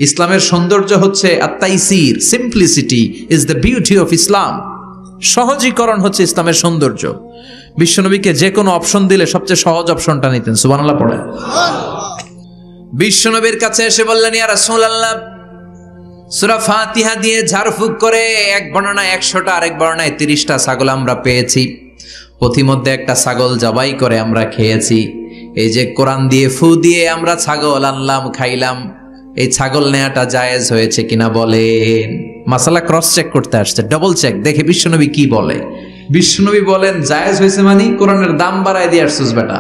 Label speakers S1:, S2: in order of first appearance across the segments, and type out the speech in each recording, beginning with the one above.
S1: ইসলামের সৌন্দর্য হচ্ছে আত-তাইসির, simplicity is the beauty of Islam. সহজীকরণ হচ্ছে ইসলামের সৌন্দর্য। বিশ্বনবীকে যে কোনো অপশন দিলে সবচেয়ে সহজ অপশনটা নিতেন। সুবহানাল্লাহ পড়েন। বিশ্বনবীর কাছে এসে বললেন, ইয়া রাসূলুল্লাহ, সূরা ফাতিহা দিয়ে ঝাড়ফুঁক করে এক বর্ণনায় 100টা, আরেক বর্ণনায় 30টা ছাগল আমরা পেয়েছি। পথিমধ্যে একটা ছাগল জবাই করে আমরা খেয়েছি। এই যে কোরআন দিয়ে ফু দিয়ে আমরা ছাগল আনলাম, খাইলাম, এই ছাগল নেয়াটা জায়েজ হয়েছে কিনা বলেন। মাসালা ক্রস চেক করতে আসছে, ডবল চেক, দেখে বিশ্বনবী কি বলে। বিশ্বনবী বলেন জায়েজ হয়েছে মানে কোরআনের দাম বাড়ায় দিয়ে আসছিস বেটা।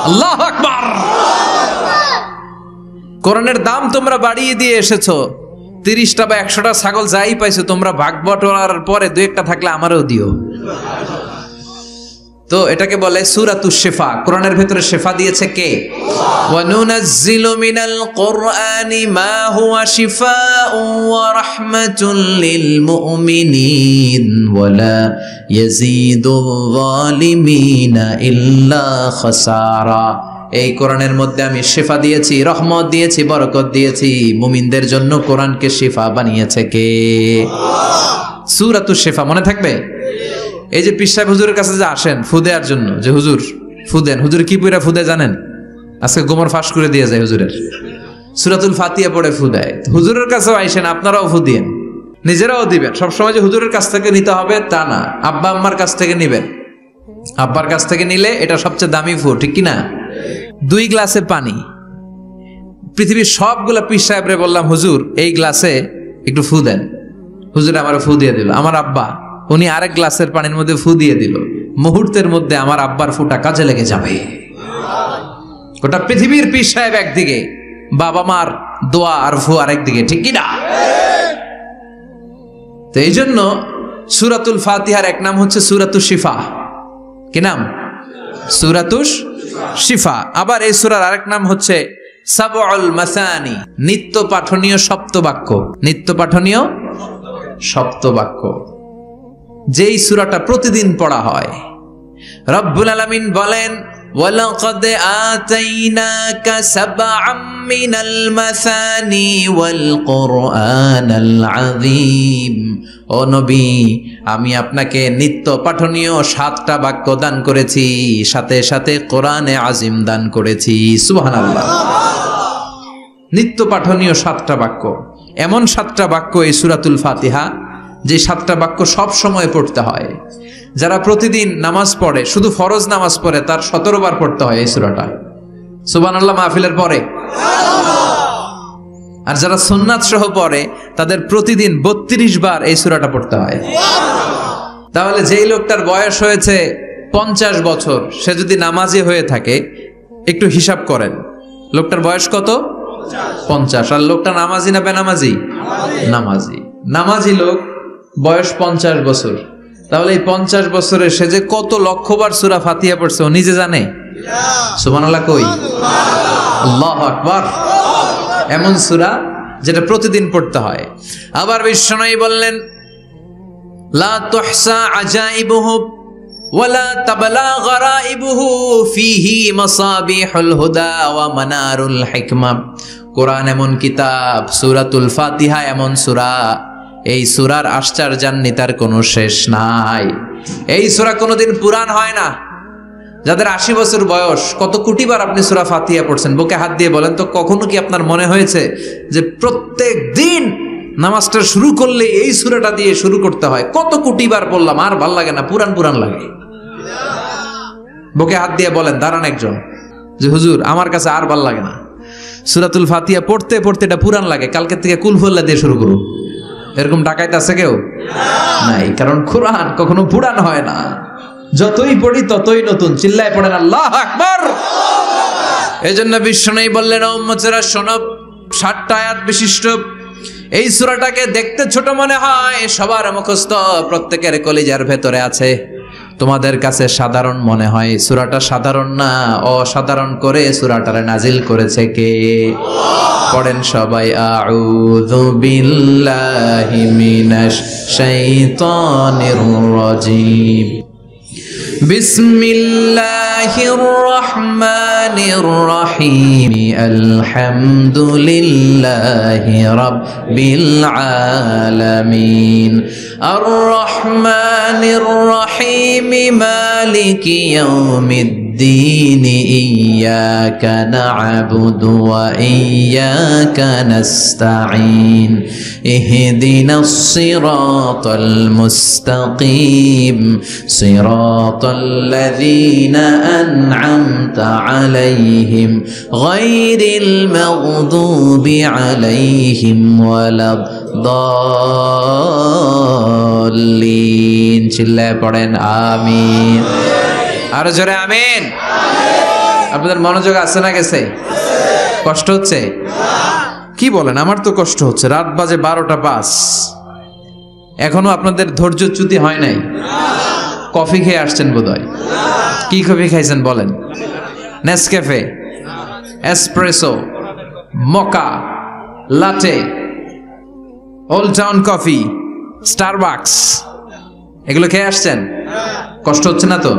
S1: আল্লাহু আকবার। কোরআনের দাম তোমরা বাড়িয়ে দিয়ে এসেছো। 30টা বা 100টা ছাগল যাই পাইছো তোমরা, ভাগ বটোয়ারার পরে 2-1টা থাকলে আমারও দিও। তো এটাকে বলে সূরাতুশ শিফা। কোরআনের ভেতরে শিফা দিয়েছে কে? ওয়া নুনাজ্জিলু মিনাল কুরআনি মা হুয়া শিফাউন ওয়া রাহমাতুল লিল মুমিনিন ওয়া লা ইয়াজিদুয যালিমিনা ইল্লা খাসারা। এই কোরআনের মধ্যে আমি শিফা দিয়েছি, রহমত দিয়েছি, বরকত দিয়েছি। মুমিনদের জন্য কোরআনকে শিফা বানিয়েছে কে? সূরাতুশ শিফা মনে থাকবে? এই যে পীর সাহেব হুজুরের কাছে যে আসেন ফু দেওয়ার জন্য, যে হুজুর ফু দেন, হুজুর কি পড়ে ফু দেয় জানেন? আজকে গোমর ফাঁস করে দিয়ে যায় হুজুরের, সূরাতুল ফাতিহা পড়ে ফু দেয়। হুজুরের কাছেও আইসেন, আপনারাও ফু দিয়েন, নিজেরাও দিবেন। সবসময় যে হুজুরের কাছ থেকে নিতে হবে তা না, আব্বা আম্মার কাছ থেকে নিবেন। আব্বার কাছ থেকে নিলে এটা সবচেয়ে দামি ফু, ঠিক কিনা? 2 গ্লাসে পানি, পৃথিবীর সবগুলা পীর সাহেবরে বললাম হুজুর এই গ্লাসে একটু ফু দেন, হুজুর আমার ফু দিয়ে দিল। আমার আব্বা উনি আরেক গ্লাসের পানির মধ্যে ফু দিয়ে দিল। মুহূর্তের মধ্যে আমার আব্বার ফুটা কাজে লেগে যাবে। গোটা পৃথিবীর পীর সাহেব একদিকে, বাবা মার দোয়া আর ফু আরেকদিকে, ঠিক কিনা? তো এই জন্য সূরাতুল ফাতিহার এক নাম হচ্ছে সূরাতুশ শিফা। কি নাম? সূরাতুশ শিফা। আবার এই সূরার আরেক নাম হচ্ছে সাবউল মাসানি, নিত্য পাঠনীয় সপ্তবাক্য। নিত্য পাঠনীয় সপ্তবাক্য, যেই সূরাটা প্রতিদিন পড়া হয়। রব্বুল আলামিন বলেন, ওয়ালাকাদ আতাইনাকা সাবআম মিনাল মাসানি ওয়াল কুরআনাল আযীম। ও নবী, আমি আপনাকে নিত্য পাঠনীয় 7টা বাক্য দান করেছি, সাথে সাথে কোরআনে আজিম দান করেছি। সুবহানাল্লাহ। নিত্য পাঠনীয় 7টা বাক্য, এমন 7টা বাক্য এই সূরাতুল ফাতিহা, যে 7টা বাক্য সব সময় পড়তে হয়। যারা প্রতিদিন নামাজ পড়ে, শুধু ফরজ নামাজ পড়ে, তার 17 বার পড়তে হয় এই সূরাটা। সুবহানাল্লাহ মাহফিলের পরে। আর যারা সুন্নাত সহ পড়ে তাদের প্রতিদিন 32 বার এই সূরাটা পড়তে হয়। তাহলে যেই লোকটার বয়স হয়েছে 50 বছর, সে যদি নামাজি হয়ে থাকে, একটু হিসাব করেন লোকটার বয়স কত? 50। আর লোকটা নামাজি না বেনামাজি? নামাজি। নামাজি লোক বয়স 50 বছর, তাহলে এই 50 বছরে সে যে কত লক্ষবার সূরা ফাতিহা পড়ছে ও নিজে জানে? সুবহানাল্লাহ কই? আল্লাহু আকবার। এমন সূরা যেটা প্রতিদিন পড়তে হয়। আবার বিশ্বনবী বললেন, লা তুহসা আজাইবুহু ওয়ালা তাবলা গরাইবুহু ফিহি মাসাবিহুল হুদা ওয়া মানারুল হিকমা। কোরআন এমন কিতাব, সূরাতুল ফাতিহা এমন সূরা, এই সূরার আশ্চর্যান্বিতার কোনো শেষ নাই। এই সূরা কোনোদিন পুরান হয় না। যাদের 80 বছর বয়স, কত কোটিবার আপনি সূরা ফাতিহা পড়ছেন? বুকে হাত দিয়ে বলেন তো, কখনো কি আপনার মনে হয়েছে যে প্রত্যেক দিন নামাজটা শুরু করলে এই সূরাটা দিয়ে শুরু করতে হয়? কত কোটিবার পড়লাম, আর ভাল লাগে না, পুরান পুরান লাগে। বুকে হাত দিয়ে বলেন, দাঁড়ান একজন, যে হুজুর আমার কাছে আর ভাল লাগে না, সূরাতুল ফাতিহা পড়তে পড়তে এটা পুরান লাগে, কালকে থেকে কুল হুয়াল্লাহ দিয়ে শুরু করুন। এরকম ডাকাইত আছে কেউ? নাই। কারণ কোরআন কখনো পুরান হয় না, যতই পড়ি ততই নতুন। চিল্লায় পড়েন আল্লাহু আকবার। এজন্য বিশ্বনবী বললেন, ও উম্মতেরা শোনো, 60টা আয়াত বিশিষ্ট এই সূরাটাকে দেখতে ছোট মনে হয়, সবার মুখস্থ, প্রত্যেকের কলিজার ভেতরে আছে। তোমাদের কাছে সাধারণ মনে হয়, সূরাটা সাধারণ না, অসাধারণ করে সূরাটারে নাজিল করেছে কে? পড়েন সবাই, আউযু বিল্লাহি মিনাশ শাইতানির রাজীম। বিসমিল্লাহির রহমানির রহিম আলহামদুলিল্লাহি রাব্বিল আলামিন আর রহমানির রহিম মালিকি ইয়াউমিদ্দিন ইয়্যাকা না'বুদু ওয়া ইয়্যাকা নাস্তাঈন ইহদিনাস সিরাতাল মুস্তাকিম সিরাতাল্লাযীনা আন'আমতা আলাইহিম গায়রিল মাগদুবি আলাইহিম ওয়ালাদ-দাল্লিন। চিল্লায়ে পড়েন আমিন। আর জোরে আমিন। আপনাদের মনোযোগ আছে না গেছে? কষ্ট হচ্ছে? কি বলেন? আমার তো কষ্ট হচ্ছে। রাত বাজে 12টা 5, এখনো আপনাদের ধৈর্যচ্যুতি হয় নাই? কফি খেয়ে আসছেন বোধহয়। কি কফি খাইছেন বলেন? Nescafe, espresso, মকা, লাটে, old town coffee, Starbucks, এগুলো খেয়ে আসছেন? কষ্ট হচ্ছে না তো?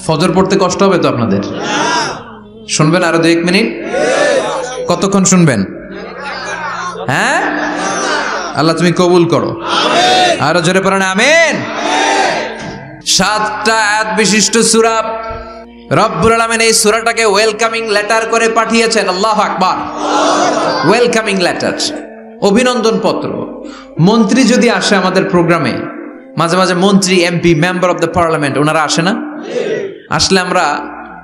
S1: ফজর পড়তে কষ্ট হবে তো আপনাদের? শুনবেন আরো 2-1 মিনিট? কতক্ষণ শুনবেন? হ্যাঁ, আল্লাহ তুমি কবুল করো। আরো জোরে পড়েন আমিন। 7টা আয়াত বিশিষ্ট সূরা। রব্বুল আলামিন এই সূরাটাকে ওয়েলকামিং লেটার করে পাঠিয়েছেন। আল্লাহু আকবার। ওয়েলকামিং লেটার, অভিনন্দন পত্র। মন্ত্রী যদি আসে আমাদের প্রোগ্রামে, মাঝে মাঝে মন্ত্রী, MP, member of the parliament, ওনারা আসে না? আসলে আমরা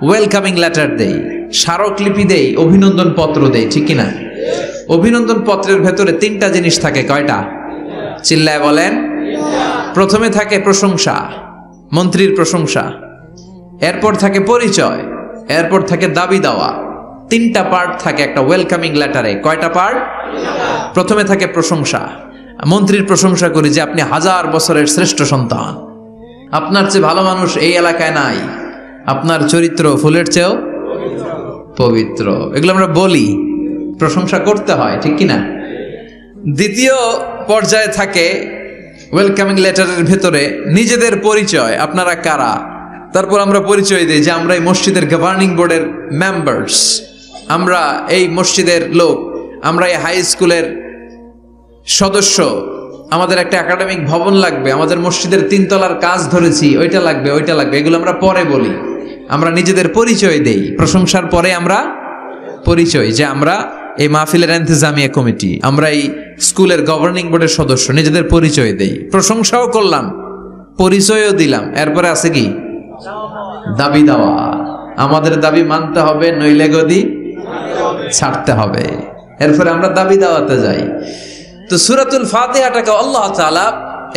S1: ওয়েলকামিং লেটার দেই, স্মারকলিপি দেই, অভিনন্দন পত্র দেই, ঠিক কিনা? অভিনন্দন পত্রের ভেতরে 3টা জিনিস থাকে। কয়টা? চিল্লায় বলেন। প্রথমে থাকে প্রশংসা, মন্ত্রীর প্রশংসা। এরপর থাকে পরিচয়, এরপর থাকে দাবি দেওয়া। 3টা পার্ট থাকে একটা ওয়েলকামিং লেটারে। কয়টা পার্ট? প্রথমে থাকে প্রশংসা। মন্ত্রীর প্রশংসা করি যে আপনি 1000 বছরের শ্রেষ্ঠ সন্তান, আপনার চেয়ে ভালো মানুষ এই এলাকায় নাই, আপনার চরিত্র ফুলের চেয়েও পবিত্র। এগুলো আমরা বলি, প্রশংসা করতে হয়, ঠিক কিনা? দ্বিতীয় পর্যায়ে থাকে ওয়েলকামিং লেটারের ভেতরে নিজেদের পরিচয়, আপনারা কারা। তারপর আমরা পরিচয় দিই যে আমরা এই মসজিদের গভর্নিং বোর্ডের মেম্বার্স, আমরা এই মসজিদের লোক, আমরা এই হাই স্কুলের সদস্য, আমাদের একটা একাডেমিক ভবন লাগবে, আমাদের মসজিদের 3 তলার কাজ ধরেছি, ওইটা লাগবে, ওইটা লাগবে। এগুলো আমরা পরে বলি, আমরা নিজেদের পরিচয় দেই। প্রশংসার পরে আমরা পরিচয়, যে আমরা এই মাহফিলের ইন্তেজামিয়া কমিটি, আমরা এই স্কুলের গভর্নিং বোর্ডের সদস্য, নিজেদের পরিচয় দেই। প্রশংসাও করলাম, পরিচয়ও দিলাম। এরপরে আছে কি? দাবি দেওয়া। আমাদের দাবি মানতে হবে, নইলে গদি ছাড়তে হবে। এরপরে আমরা দাবি দেওয়াতে যাই। তো সূরাতুল ফাতিহাটাকে আল্লাহ তাআলা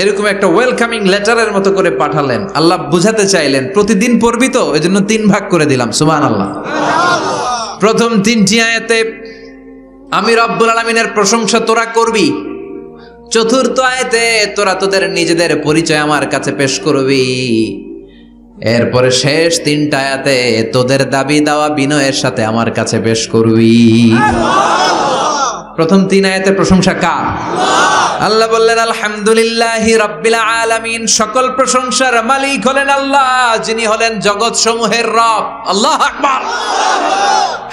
S1: এরকম একটা ওয়েলকামিং লেটারের মতো করে পাঠালেন। আল্লাহ বুঝাতে চাইলেন প্রতিদিন পড়বি তো, এজন্য 3 ভাগ করে দিলাম। সুবহানাল্লাহ। প্রথম 3টি আয়াতে আমি রব্বুল আলামিনের প্রশংসা তোরা করবি। চতুর্থ আয়াতে তোরা তোদের নিজেদের পরিচয় আমার কাছে পেশ করবি। এরপরে শেষ 3টা আয়াতে তোদের দাবি দাওয়া বিনয়ের সাথে আমার কাছে পেশ করবি। প্রথম 3 আয়াতে প্রশংসা কার? আল্লাহ বললেন আলহামদুলিল্লাহি রাব্বিল আলামিন। সকল প্রশংসার মালিক হলেন আল্লাহ, যিনি হলেন জগৎ সমূহের রব। আল্লাহু আকবার।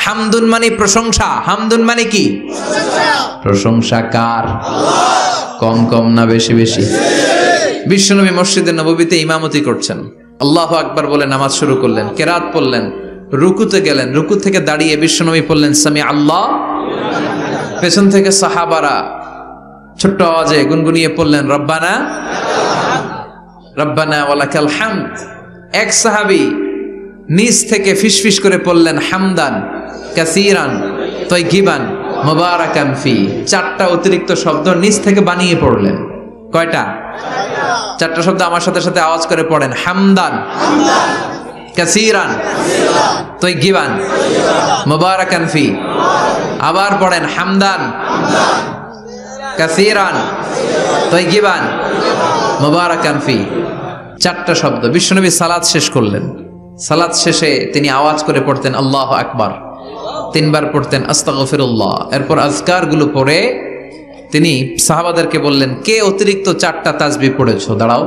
S1: হামদুন মানে প্রশংসা। হামদুন মানে কি? প্রশংসা কার? কম কম না বেশি বেশি? বিশ্বনবী মসজিদে নববীতে ইমামতি করছেন, আল্লাহু আকবার বলে নামাজ শুরু করলেন, কেরাত পড়লেন, রুকুতে গেলেন, রুকু থেকে দাঁড়িয়ে বিশ্বনবী পড়লেন সামি আল্লাহ। পেছন থেকে সাহাবারা ছোট্ট আওয়াজে গুনগুনিয়ে পড়লেন রব্বানা রব্বানা ওয়ালাকাল হামদ। এক সাহাবী নিচ থেকে ফিসফিস করে পড়লেন হামদান কাসীরান তাইয়িবান মুবারাকান ফি। 4টা অতিরিক্ত শব্দ নিচ থেকে বানিয়ে পড়লেন। কয়টা? 4টা শব্দ আমার সাথে সাথে আওয়াজ করে পড়েন। হামদান কাসীরান তাইয়িবান মুবারাকান ফি। আবার পড়েন হামদান কাসীরান তাইয়িবান মুবারাকান ফি। 4টা শব্দ। বিশ্বনবী সালাত শেষ করলেন। সালাত শেষে তিনি আওয়াজ করে পড়তেন আল্লাহু আকবার। 3 বার পড়তেন আস্তাগফিরুল্লাহ। এরপর আজকারগুলো পড়ে তিনি সাহাবাদেরকে বললেন, কে অতিরিক্ত 4টা তাসবিহ পড়েছো? দাঁড়াও।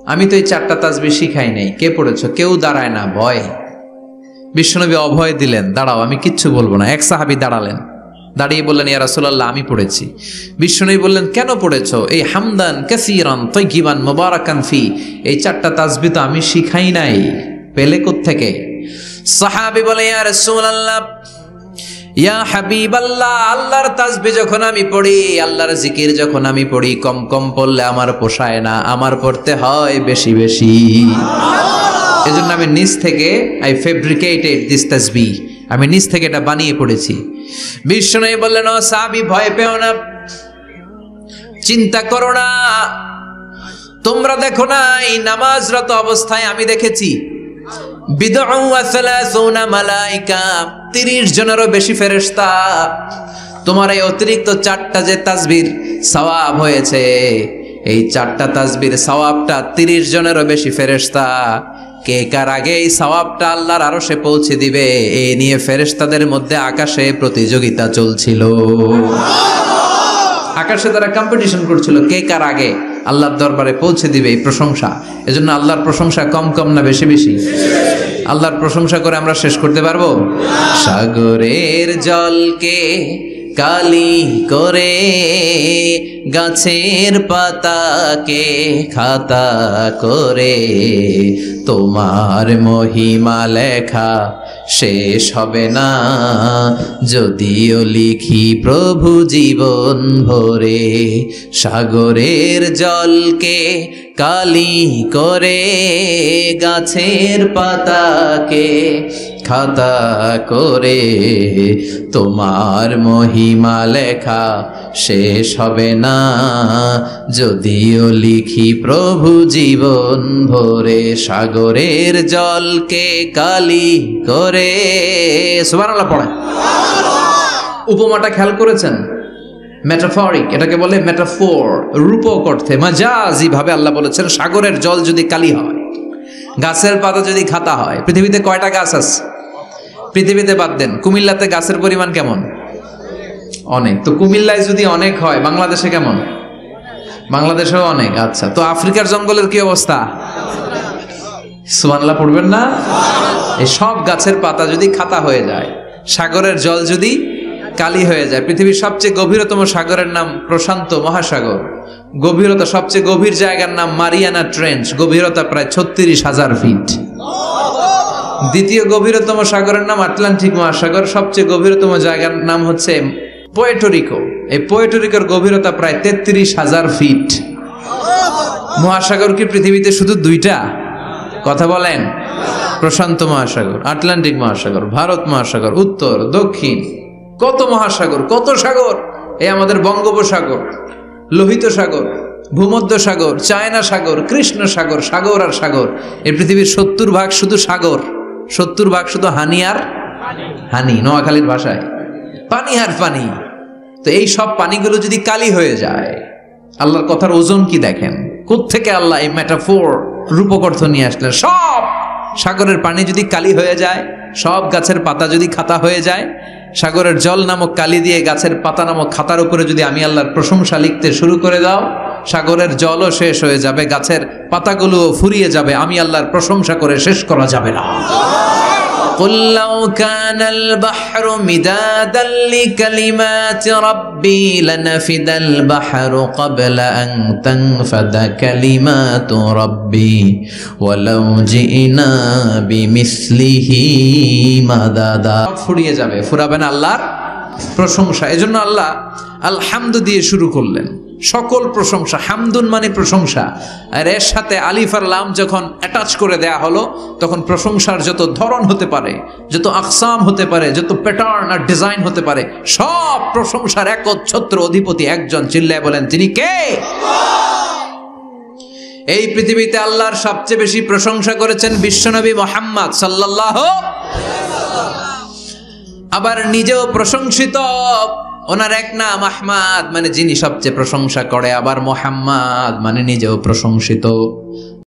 S1: আমি তো এই 4টা তাসবিহ শিখাই নাই, কে পড়েছো? কেউ দাঁড়ায় না, ভয়। বিশ্বনবী অভয় দিলেন, দাঁড়াও, আমি কিচ্ছু বলবো না। এক সাহাবী দাঁড়ালেন, দাঁড়িয়ে বললেন, ইয়া রাসূলুল্লাহ, আমি পড়েছি। বিশ্বনবী বললেন, কেন পড়েছো? এই হামদান কাসীরান তাইয়িবান মুবারাকান ফি, এই 4টা তাসবিহ তো আমি শিখাই নাই, পেলে কোত্থেকে? সাহাবী বলে, ইয়া রাসূলুল্লাহ, ইয়া হাবিবাল্লাহ, আল্লাহর তাসবিহ যখন আমি পড়ি, আল্লাহর জিকির যখন আমি পড়ি, কম কম পড়লে আমার পোষায় না, আমার পড়তে হয় বেশি বেশি। এজন্য আমি নিজ থেকে আই ফেব্রিকেটেড দিস তাসবিহ, আমি নিজ থেকে এটা বানিয়ে পড়েছি। বিশ্বনবী বললেন, ও সাহাবী, ভয় পেও না, চিন্তা করো না, তোমরা দেখো না এই নামাজরত অবস্থায় আমি দেখেছি বিদউ ওয়া 30 মালায়েকা, 30 জনেরও বেশি ফেরেশতা। তোমার এই অতিরিক্ত 4টা যে তাসবির সওয়াব হয়েছে, এই 4টা তাসবির সওয়াবটা 30 জনেরও বেশি ফেরেশতা কে কার আগে এই সওয়াবটা আল্লাহর আরশে পৌঁছে দিবে, এই নিয়ে ফেরেশতাদের মধ্যে আকাশে প্রতিযোগিতা চলছিল। আকাশে তারা কম্পিটিশন করছিল, কে কার আগে আল্লাহর দরবারে পৌঁছে দিবে এই প্রশংসা। এজন্য আল্লাহর প্রশংসা কম কম না বেশি বেশি? আল্লাহর প্রশংসা করে আমরা শেষ করতে পারবো? সাগরের জলকে কালি করে, গাছের পাতাকে খাতা করে, তোমার মহিমা লেখা শেষ হবে না, যদিও লিখি প্রভু জীবন ভরে। সাগরের জলকে কালি করে, গাছের পাতাকে খাতা করে, তোমার মহিমা লেখা শেষ হবে না, যদিও লিখি প্রভু জীবন ভরে। সাগরের জলকে কালি করে, সুবহানাল্লাহ পড়ে। উপমাটা খেয়াল করেছেন? মেটাফরিক, এটাকে বলে মেটাফোর, রূপক অর্থে, মাজাজি ভাবে আল্লাহ বলেছেন, সাগরের জল যদি কালি হয়, গাছের পাতা যদি খাতা হয়। পৃথিবীতে কয়টা গাছ আছে? পৃথিবীতে বাদ দেন, কুমিল্লাতে গাছের পরিমাণ কেমন? অনেক। তো কুমিল্লায় যদি অনেক হয়, বাংলাদেশে কেমন? বাংলাদেশেও অনেক। আচ্ছা, তো আফ্রিকার জঙ্গলের কি অবস্থা? সুবহানাল্লাহ পড়বেন না? এই সব গাছের পাতা যদি খাতা হয়ে যায়, সাগরের জল যদি কালি হয়ে যায়। পৃথিবীর সবচেয়ে গভীরতম সাগরের নাম প্রশান্ত মহাসাগর, গভীরতা সবচেয়ে গভীর জায়গার নাম মারিয়ানা ট্রেঞ্চ, গভীরতা প্রায় 36,000 ফিট। দ্বিতীয় গভীরতম সাগরের নাম আটলান্টিক মহাসাগর, সবচেয়ে গভীরতম জায়গার নাম হচ্ছে পোয়েটোরিকো, এই পোয়েটোরিকোর গভীরতা প্রায় 33,000 ফিট। মহাসাগর কি পৃথিবীতে শুধু 2টা? কথা বলেন। প্রশান্ত মহাসাগর, আটলান্টিক মহাসাগর, ভারত মহাসাগর, উত্তর দক্ষিণ, কত মহাসাগর, কত সাগর। এই আমাদের বঙ্গোপসাগর, লোহিত সাগর, ভূমধ্য সাগর, চায়না সাগর, কৃষ্ণ সাগর, সাগর আর সাগর। এই পৃথিবীর 70% শুধু সাগর, 70% শুধু হানি আর হানি, নোয়াখালীর ভাষায় পানি আর পানি। তো এই সব পানিগুলো যদি কালি হয়ে যায়, আল্লাহর কথার ওজন কি দেখেন? কোত্থেকে আল্লাহ এই মেটাফোর, রূপক অর্থ নিয়ে আসলেন? সব সাগরের পানি যদি কালি হয়ে যায়, সব গাছের পাতা যদি খাতা হয়ে যায়, সাগরের জল নামক কালি দিয়ে গাছের পাতা নামক খাতার উপরে যদি আমি আল্লাহর প্রশংসা লিখতে শুরু করে দাও, সাগরের জলও শেষ হয়ে যাবে, গাছের পাতাগুলোও ফুরিয়ে যাবে, আমি আল্লাহর প্রশংসা করে শেষ করা যাবে না। قل لو كان البحر مدادا لكلمات ربي لنفد البحر قبل أن تنفد كلمات ربي ولو جئنا بمثله مددا। ফুরিয়ে যাবে, ফুরাবে না আল্লাহর প্রশংসা। এজন্য আল্লাহ আলহামদু দিয়ে শুরু করলেন, সকল প্রশংসা। হামদুন মানে প্রশংসা, আর এর সাথে আলিফ আর লাম যখন অ্যাটাচ করে দেয়া হলো, তখন প্রশংসার যত ধরন হতে পারে, যত আকসাম হতে পারে, যত প্যাটার্ন আর ডিজাইন হতে পারে, সব প্রশংসার একচ্ছত্র অধিপতি একজন। চিল্লায় বলেন, তিনি কে? এই পৃথিবীতে আল্লাহর সবচেয়ে বেশি প্রশংসা করেছেন বিশ্বনবী মুহাম্মদ সাল্লাল্লাহু আলাইহি ওয়াসাল্লাম। আবার নিজেও প্রশংসিত। ওনার এক নাম আহমদ, মানে যিনি সবচেয়ে প্রশংসা করে, আবার মুহাম্মদ মানে নিজেও প্রশংসিত।